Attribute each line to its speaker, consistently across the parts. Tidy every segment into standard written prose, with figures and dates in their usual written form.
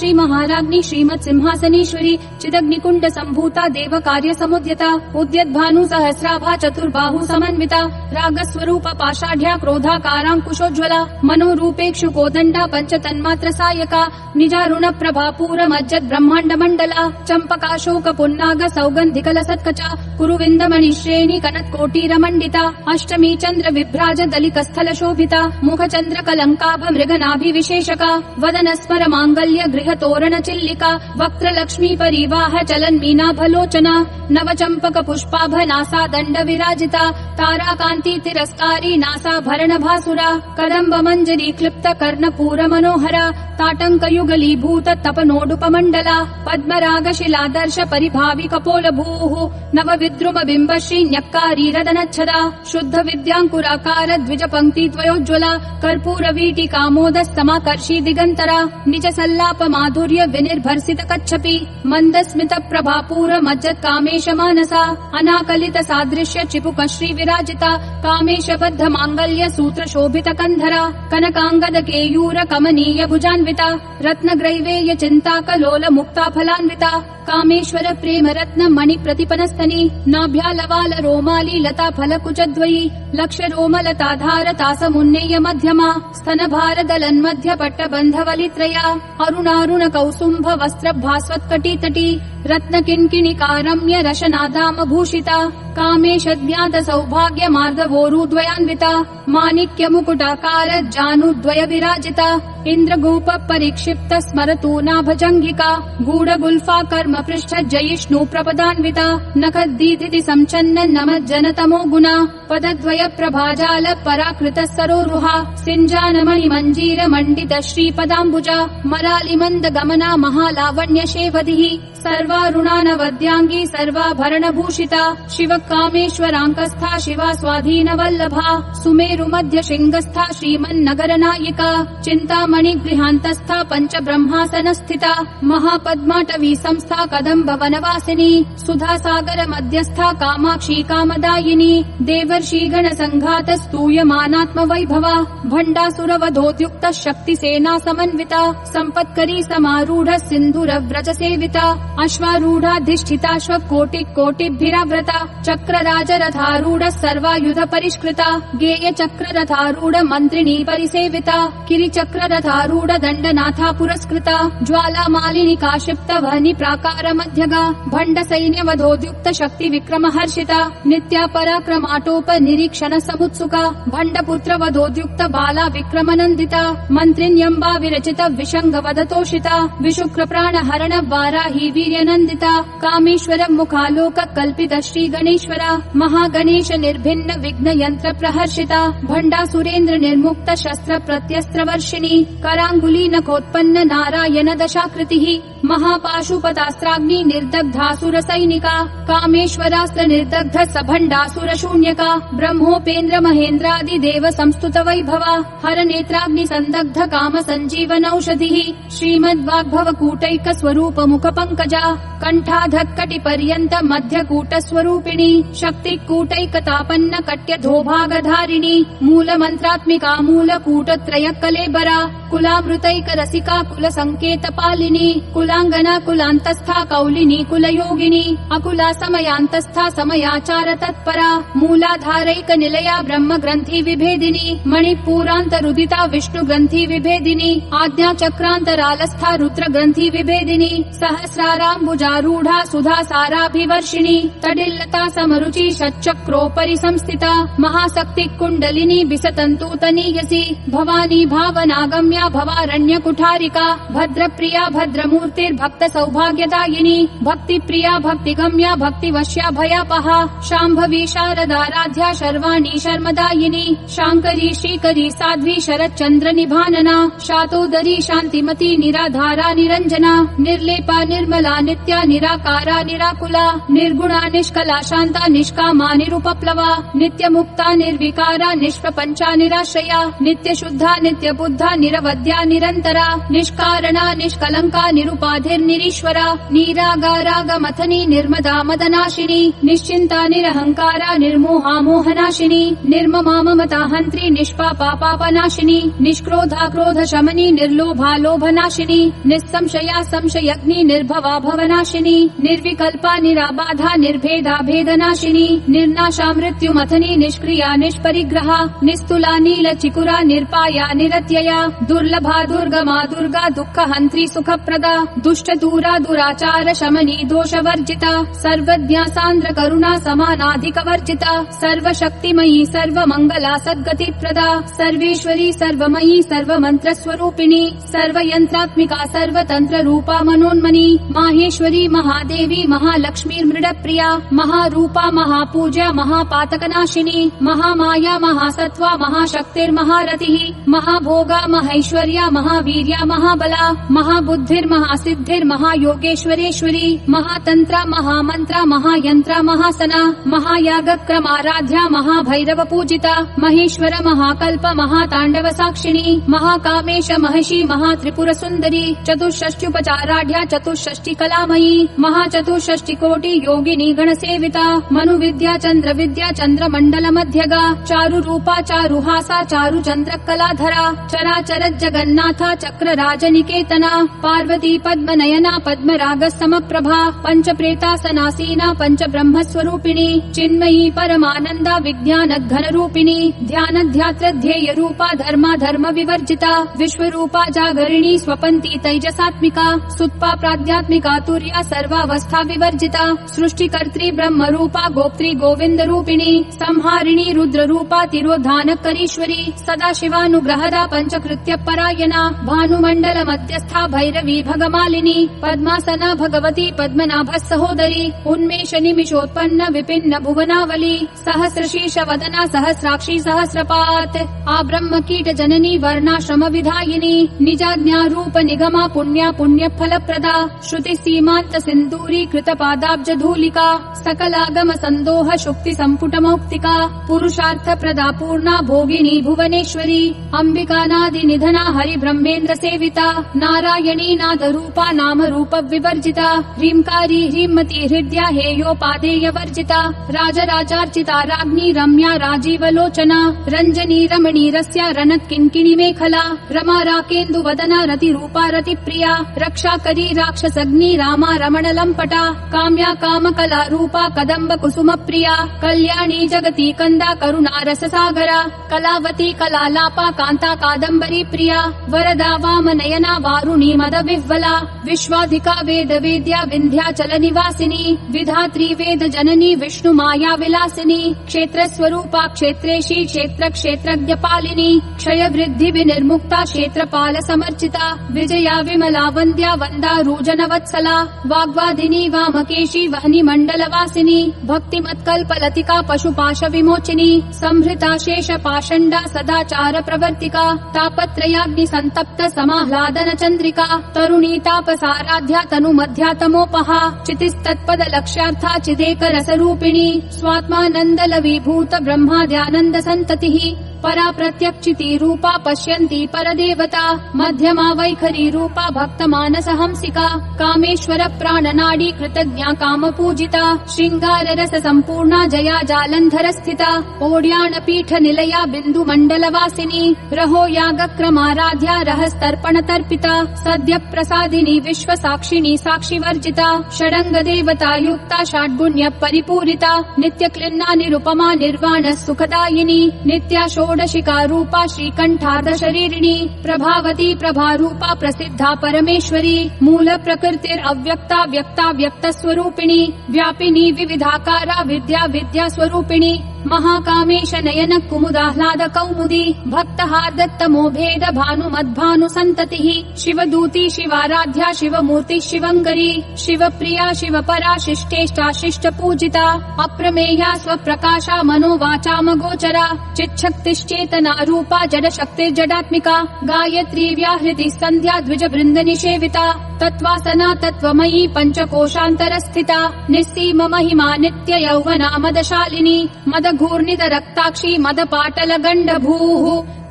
Speaker 1: श्री महाराज्ञी श्रीमत् सिंहासनेश्वरी चिदग्निकुंड संभूता देव कार्य समुद्यता उद्यद्भानु सहस्राभा चतुर्बाहु समन्विता रागस्वरूप पाषाढ्या क्रोधाकारांकुशोज्ज्वला मनोरूपेक्षु कोदंडा पंचतन्मात्र सायका निजारुण प्रभापूर मज्जद ब्रह्मांड मंडला चंपकाशोक पुन्नाग सौगंधिकल सत्कचा कुरुविंदमणि श्रेणी कनत्कोटीर मंडिता अष्टमी चंद्र विभ्राज दलिकस्थल शोभिता मुख चंद्र कलंकाभ मृगनाभि विशेषका वदन स्मर मांगल्य गृह तोरण चिल्लिका वक्त्र लक्ष्मी परिवाह चलन मीनाभलोचना नव चंपक पुष्पाभ नासा दंड विराजिता तारा कांति तिरस्कारी नासा भरण भासुरा कदम्ब मंजरी क्लिप्त कर्णपूर मनोहरा ताटंक युगलीभूत तपनोडुपमंडला पद्मराग शिलादर्श परिभावि कपोल भूः नव विद्रुम बिंब श्री न्यक्कारी रदनच्छदा शुद्ध विद्यांकुराकार द्विज पंक्ति द्वयोज्ज्वला कर्पूर वीटी कामोदस्तमाकर्षी दिगंतरा निज सल्लाप माधुर्य विनिर्भर्सित कच्छपि मंद स्मित प्रभापूर मज्जत कामेश मानसा अनाकलित सादृश्य चिपुक श्री विराजिता कामेश बद्ध मांगल्य सूत्र शोभित कंधरा कनकांगद केयूर कमनीय भुजान्विता रत्न ग्रैवेय चिंता कलोल मुक्ता फलान्विता कामेश्वर प्रेम रत्न मणि प्रतिपनस्तनी नाभ्यालवाल रोमाली लता फल कुचद्वयी लक्ष रोमलताधार तासमुन्नेय मध्यमा स्तन भार दलन मध्य पट्ट बंधवलित्रया अरुणारुण कौसुंभ वस्त्र भास्वत्कटी तटी रत्न किंकिणिकारम्य रशनादाम भूषिता कामेशद्याद सौभाग्य मार्दवोरुद्वयान्विता माणिक्य मुकुटाकार जानुद्वय विराजिता इंद्रगोप परिक्षिप्त स्मरतूनाभजंगिका गूढ़ गुल्फा कर्म पृष्ठ जयिष्णु प्रपदान्विता नखद्दीधिति संचन्न नमज्जन तमो गुणा पदद्वय प्रभाजाल पराकृत सरोरुहा सिंजानमणि मंजीर मंडित श्रीपदाम्बुजा मरालि मंद गमना महालावण्य शेवधिः सर्वारुणानवद्यांगी सर्वाभरण भूषिता शिव कामेश्वरांकस्था शिवा स्वाधीन वल्लभा सुमेरु मध्य शृंगस्था श्रीमन्नगर नायिका चिंतामणि गृहांतस्था पंच ब्रह्मासन स्थिता महापद्माटवी संस्था कदम्ब वनवासिनी सुधा सागर मध्यस्था कामाक्षी कामदायिनी देवर्षि गण संघात स्तूयमानात्म वैभवा भंडासुर वधोद्युक्त शक्ति सेना समन्विता संपत्करी समारूढ़ सिंधुर व्रज सेविता अश्वारूढ़ाधिष्ठिताश्व कोटि कोटिभिराव्रता चक्र राज रथारूढ़ सर्वायुध परिष्कृता गेय चक्र रथारूढ़ मंत्रिणी परिसेविता किरि चक्र रथारूढ़ दंडनाथा पुरस्कृता ज्वाला मालिनी काशिप्त वहनी प्राकार मध्यगा भंड सैन्य वधोद्युक्त शक्ति विक्रम हर्षिता नित्या पराक्रमाटोप निरीक्षण समुत्सुका भंड पुत्र वधोद्युक्त बाला विक्रम नंदिता मंत्रिण्यंबा विरचित विशंग वदतोषिता विशुक्र प्राण हरण वाराही वीर्यनंदिता कामेश्वर मुखालोक कल्पित श्री गणेश्वरा महागणेश निर्भिन्न विघ्न यंत्र प्रहर्षिता भंडा सुरेंद्र निर्मुक्त शस्त्र प्रत्यस्त्र वर्षिणी करांगुली नखोत्पन्न नारायण दशाकृतिः महापाशुपतास्त्राग्नि निर्दग्धासुर सैनिका कामेश्वरास्त्र निर्दग्ध सभंडासुर शून्यका ब्रह्मोपेन्द्र महेन्द्रादि देव संस्तुत वैभवा हर नेत्राग्नि संदग्ध काम संजीवन औषधिः श्रीमद्वाग्भव कूटैक स्वरूप मुख पंकजा कंठाधक्कटि पर्यंत मध्य कूट स्वरूपिणी शक्ति कूटैकतापन्न कट्य धोभागधारिणी मूल मंत्रात्मिका मूल कूट त्रय कलेबरा कुलामृतैक रसिका कुल संकेत पालिनी कुलांगना कुलांतस्था कौलिनी कुल योगिनी अकुला समयांतस्था समयाचार तत्परा मूलाधारैक निलया ब्रह्म ग्रंथि विभेदिनी मणिपूरांत रुदिता विष्णु ग्रंथि विभेदिनी आज्ञा चक्रांतरालस्था रुद्र ग्रंथि विभेदिनी सहस्राराम्बुजारूढ़ा सुधा साराभिवर्षिणी तडिल्लता समरुचि षट्चक्रोपरि संस्थिता महाशक्ति कुंडलिनी बिसतंतूतनीयसी भवानी भावनागम्या भवारण्य कुठारिका भद्र प्रिया भद्रमूर्तिर्भक्त सौभाग्यदायिनी भक्ति प्रिया भक्तिगम्या भक्तिवश्या भयापहा शाम्भवी शारदाराध्या शर्वाणी शर्मदायिनी शांकरी श्रीकरी साध्वी शरच्चंद्र निभानना शातोदरी शांतिमती निराधारा निरंजना निर्लेपा निर्मला निर्गुणा नित्या निराकारा निराकुला निर्गुणा निष्कला शांता निष्कामा निरुपप्लवा नित्यमुक्ता निर्विकारा निष्प्रपंचा निराश्रया नित्यशुद्धा नित्यबुद्धा निरवध्या निरंतरा निष्कारणा निष्कलंका निरुपाधिर्निरीश्वरा निरागारागमथनी निर्मदा मदनाशिनी निश्चिंता निरहंकारा निर्मोहा मोहनाशिनी निर्ममा ममता हंत्री निष्पापा पापनाशिनी निष्क्रोधा क्रोध शमनी निर्लोभा लोभनाशिनी निस्संशया संशयग्नि निर्भवा भवनाशिनी निर्विकल्पा निराबाधा निर्भेदा भेदनाशिनी निर्नाशा मृत्युमथनी निष्क्रिया निष्परिग्रहा निस्तुला नील चिकुरा निर्पाया निरत्यया दुर्लभा दुर्गमा दुर्गा दुःख हंत्री सुखप्रदा दुष्ट दूरा दुराचार शमनी दोषवर्जिता सर्वज्ञा सान्द्र करुणा समानाधिक वर्जिता सर्वशक्तिमयी सर्वमंगला सद्गतिप्रदा सर्वेश्वरी सर्वमयी सर्वमंत्र स्वरूपिणी सर्वयंत्रात्मिका सर्वतंत्र रूपा मनोन्मनी माहेश्वरी महादेवी महालक्ष्मी मृडप्रिया महारूपा महापूज्या महापातकनाशिनी महामाया महासत्वा महाशक्तिर्महारतिः महाभोगा महैश्वर्या महावीर्या महाबला महाबुद्धिर्महासिद्धिर् महायोगेश्वरेश्वरी महातंत्रा महामंत्रा महायंत्रा महासना महायागक्रमाराध्या महाभैरव पूजिता महेश्वर महाकल्प महातांडव साक्षिणी महाकामेश महर्षि महात्रिपुर सुंदरी चतुष्षष्ट्युपचाराढ्या चतुष्षष्टि कलामयी महाचतुष्षष्टि कोटि योगिनी गणसेविता मनुविद्या चंद्र विद्या चंद्रमंडल मध्यगा चारु रूपा चारुहासा चारु चंद्र कलाधरा चराचर जगन्नाथा चक्र राजनिकेतना पार्वती पद्मनयना पद्मराग समप्रभा पंच प्रेतासनासीना पंच ब्रह्म स्वरूपिणी चिन्मयी परमानंदा विज्ञान घन रूपिणी ध्यान ध्यात्र ध्येय रूपा धर्मा धर्म विवर्जिता विश्वरूपा जागरिणी स्वपंती तैजसात्मिका सुत्पा प्राध्यात्मिका तुर्या सर्वावस्था विवर्जिता सृष्टिकर्त्री ब्रह्म रूपा गोप्त्री गोविंद रूपिणी संहारिणी रुद्र रूपा तिरोधान करीश्वरी सदा शिवानुग्रहदा पंचकृत्य परायणा भानुमंडल मध्यस्था भैरवी भगमालिनी पद्मासना भगवती पद्मनाभ सहोदरी उन्मेष निमिषोत्पन्न विपिन्न भुवनावली सहस्रशीर्ष वदना सहस्राक्षी सहस्रपात आ ब्रह्म कीट जननी वर्णाश्रम विधायिनी निजाज्ञा रूप निगमा पुण्या पुण्य फल प्रदा श्रुति सीमांत सिंदूरी कृत पादाब्ज धूलिका सकलागम संदोह शुक्ति संपुट मौक्तिका पुरुषार्थ प्रदा पूर्णा भोगिनी भुवनेश्वरी अंबिका नादि निधना हरि ब्रह्मेन्द्र सेविता नारायणी नाद रूपा नाम रूप विवर्जिता ह्रींकारी ह्रीमती हृदया हेयोपादेय वर्जिता राजराजार्चिता राज्ञी रम्या राजीवलोचना रंजनी रमणी रस्या रनत किंकिणी मेखला रमा राकेन्दु वदना रति रूपा रति प्रिया रक्षा करी राक्षसग्नि रामा रमण लंपटा काम्या काम कला रूपा कदम्ब कुसुम प्रिया कल्याणी जगती कंदा करुणा रस सागरा कलावती कलालापा कांता कादम्बरी प्रिया वरदा वाम नयना वारुणी मद विह्वला विश्वाधिका वेद वेद्या विंध्याचल निवासिनी विधात्री वेद जननी विष्णु माया विलासिनी क्षेत्र स्वरूपा क्षेत्रेशी क्षेत्र क्षेत्रज्ञ पालिनी क्षय वृद्धि विनिर्मुक्ता क्षेत्रपाल समर्चिता विजया विमला वंद्या वंदा रूजन वत्सला वाग्वादिनी वामकेशी वहनी मंडल वासिनी भक्तिमत्कल्प लतिका पशुपाश विमोचिनी संभृता शेष पाषंडा सदाचार प्रवर्तिका तापत्रयाग्नि संतप्त समाह्लादन चंद्रिका तरुणी तापसाराध्या तनु मध्यातमोपहा चितिस्तत्पद लक्ष्यार्था चिदेक रस रूपिणी स्वात्मानंद लवीभूत ब्रह्माद्यानंद संततिः परा प्रत्यक्षिति रूपा पश्यन्ति परदेवता मध्यमा वैखरी रूपा भक्त मानस हंसिका कामेश्वर प्राणनाडी कृतज्ञा काम पूजिता श्रृंगार रस संपूर्णा जया जालंधर स्थिता ओड्यान पीठ निलया बिंदु मंडल वासिनी रहो याग क्रमाराध्या रहस्तर्पण तर्पिता सद्य प्रसादिनी विश्व साक्षिणी साक्षी वर्जिता षडंग देवता युक्ता षड्गुण्य परिपूरिता नित्य क्लिन्ना निरुपमा निर्वाण सुखदायिनी नित्या षोडशिका रूपा श्रीकंठार्ध शरीरिणी प्रभावती प्रभा रूपा प्रसिद्धा परमेश्वरी मूल प्रकृतिर अव्यक्ता व्यक्ता व्यक्त स्वरूपिणी व्यापिनी विविधाकारा विद्या विद्या स्वरूपिणी महाकामेश नयन कुमुदाह्लाद कौमुदी भक्तहार्दत्तमो भेद भानुमद्भानु सन्ततिः शिवदूती शिवाराध्या शिवमूर्ति शिवङ्करी शिवप्रिया शिवपरा शिष्टेष्टा शिष्टपूजिता अप्रमेया स्वप्रकाशा मनोवाचामगोचरा चिच्छक्तिश्चेतना रूपा जडशक्तिर्जडात्मिका गायत्री व्याहृति सन्ध्या द्विजवृन्द निषेविता तत्त्वासना तत्त्वमयी पञ्चकोशान्तरस्थिता निस्सीम महिमा नित्य यौवना मदशालिनी मदघूर्णित रक्ताक्षी मदपाटल गण्डभूः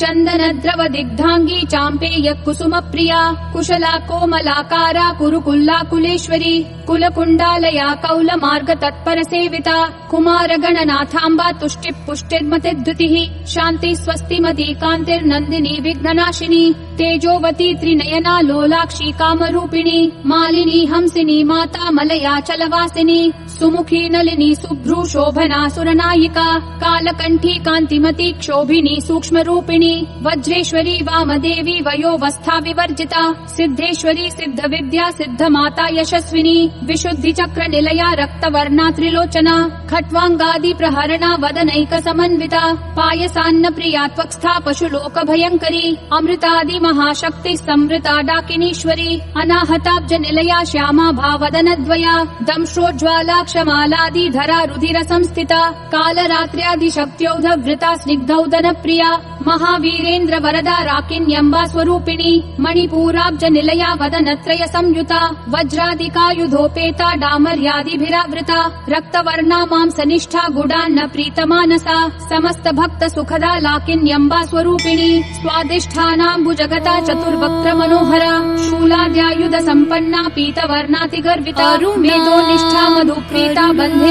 Speaker 1: चन्दनद्रव दिग्धाङ्गी चाम्पेय कुसुम प्रिया कुशला कोमलाकारा कुरुकुल्ला कुलेश्वरी कुलकुण्डालया कौलमार्ग तत्पर सेविता कुमार गणनाथाम्बा तुष्टि पुष्टिर्मति द्युतिः शान्ति स्वस्तिमती कान्तिर्नन्दिनी विघ्ननाशिनी तेजोवती त्रिनयना लोलाक्षी कामरूपिणी मालिनी हंसिनी माता मलया चलवासिनी सुमुखी नलिनी सुभ्रू शोभना सुरनायिका कालकण्ठी कान्तिमती क्षोभिनी सूक्ष्मरूपिणी वज्रेश्वरी वामदेवी वयोवस्था विवर्जिता सिद्धेश्वरी सिद्ध विद्या सिद्ध माता यशस्विनी विशुद्धि चक्र निलया रक्तवर्णा त्रिलोचना खट्वांगादि प्रहरणा वदनैक समन्विता पायसान्न प्रिया त्वक्स्था पशुलोक भयंकरी अमृतादि महाशक्ति संवृता डाकिनीश्वरी अनाहताब्ज निलया श्यामा भावदनद्वया दंश्रोज्ज्वाला क्षमालादि धरा रुधिर संस्थिता कालरात्र्यादि शक्त्योधवृता स्निग्धौदन प्रिया महावीरेन्द्र वरदा राकिन्यम्बा स्वरूपिणी मणिपूराब्ज निलया वदनत्रय संयुता वज्रादिकायुधोपेता डामर्यादिभिरावृता रक्तवर्णा मांसनिष्ठा गुडान्न प्रीतमानसा समस्त भक्त सुखदा लाकिन्यम्बा स्वरूपिणी स्वादिष्ठानाम्बुजगता चतुर्वक्त्र मनोहरा शूलाद्यायुध संपन्ना पीतवर्णातिगर्विता मेधो निष्ठा मधुप्रीता बन्धे